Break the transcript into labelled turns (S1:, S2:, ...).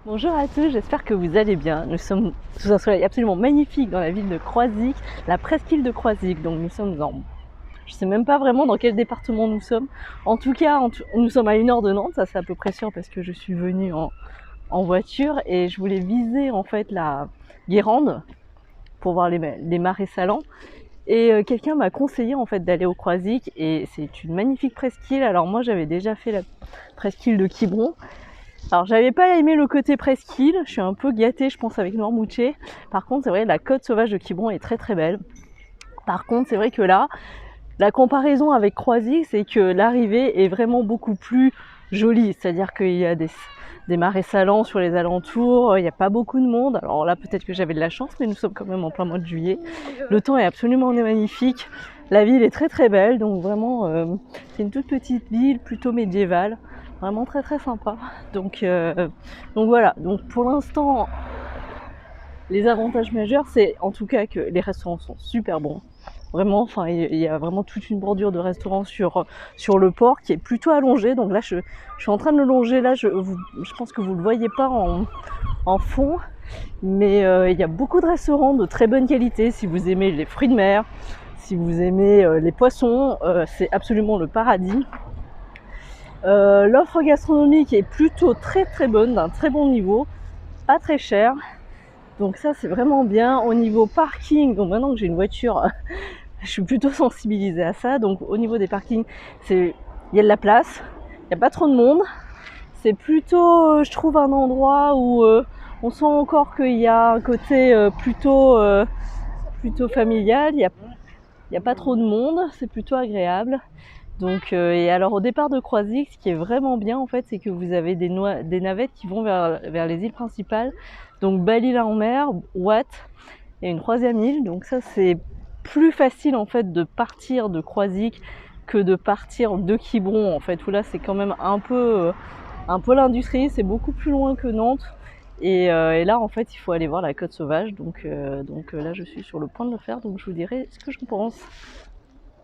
S1: Bonjour à tous, j'espère que vous allez bien. Nous sommes sous un soleil absolument magnifique dans la ville de Croisic, la presqu'île de Croisic. Donc nous sommes en... Je sais même pas vraiment dans quel département nous sommes. En tout cas, nous sommes à 1 heure de Nantes, ça c'est à peu près sûr parce que je suis venue en voiture et je voulais viser en fait la Guérande pour voir les marais salants. Et quelqu'un m'a conseillé en fait d'aller au Croisic et c'est une magnifique presqu'île. Alors moi j'avais déjà fait la presqu'île de Quiberon. Alors j'avais pas aimé le côté presqu'île, je suis un peu gâtée je pense avec Noirmoutier. Par contre c'est vrai la côte sauvage de Quiberon est très très belle. Par contre c'est vrai que là, la comparaison avec Croisic c'est que l'arrivée est vraiment beaucoup plus jolie. C'est-à-dire qu'il y a des marais salants sur les alentours, il n'y a pas beaucoup de monde. Alors là peut-être que j'avais de la chance mais nous sommes quand même en plein mois de juillet. Le temps est absolument magnifique, la ville est très très belle donc vraiment c'est une toute petite ville plutôt médiévale. Vraiment très très sympa. Donc voilà, donc pour l'instant, les avantages majeurs, c'est en tout cas que les restaurants sont super bons. Vraiment, enfin, il y a vraiment toute une bordure de restaurants sur le port qui est plutôt allongé. Donc là, je suis en train de le longer. Là, je pense que vous ne le voyez pas en fond. Mais il y a beaucoup de restaurants de très bonne qualité. Si vous aimez les fruits de mer, si vous aimez les poissons, c'est absolument le paradis. L'offre gastronomique est plutôt très très bonne, d'un très bon niveau, pas très cher. Donc ça c'est vraiment bien. Au niveau parking, donc maintenant que j'ai une voiture, je suis plutôt sensibilisée à ça. Donc au niveau des parkings, il y a de la place, il n'y a pas trop de monde. C'est plutôt, je trouve, un endroit où on sent encore qu'il y a un côté plutôt familial. Il y a pas trop de monde, c'est plutôt agréable. Donc, et alors au départ de Croisic, ce qui est vraiment bien en fait, c'est que vous avez des navettes qui vont vers les îles principales. Donc Belle-Île-en-Mer, Watt et une troisième île. Donc ça c'est plus facile en fait de partir de Croisic que de partir de Quiberon en fait. Où là c'est quand même un peu l'industrie, c'est beaucoup plus loin que Nantes. Et là en fait il faut aller voir la côte sauvage. Donc là je suis sur le point de le faire. Donc je vous dirai ce que j'en pense.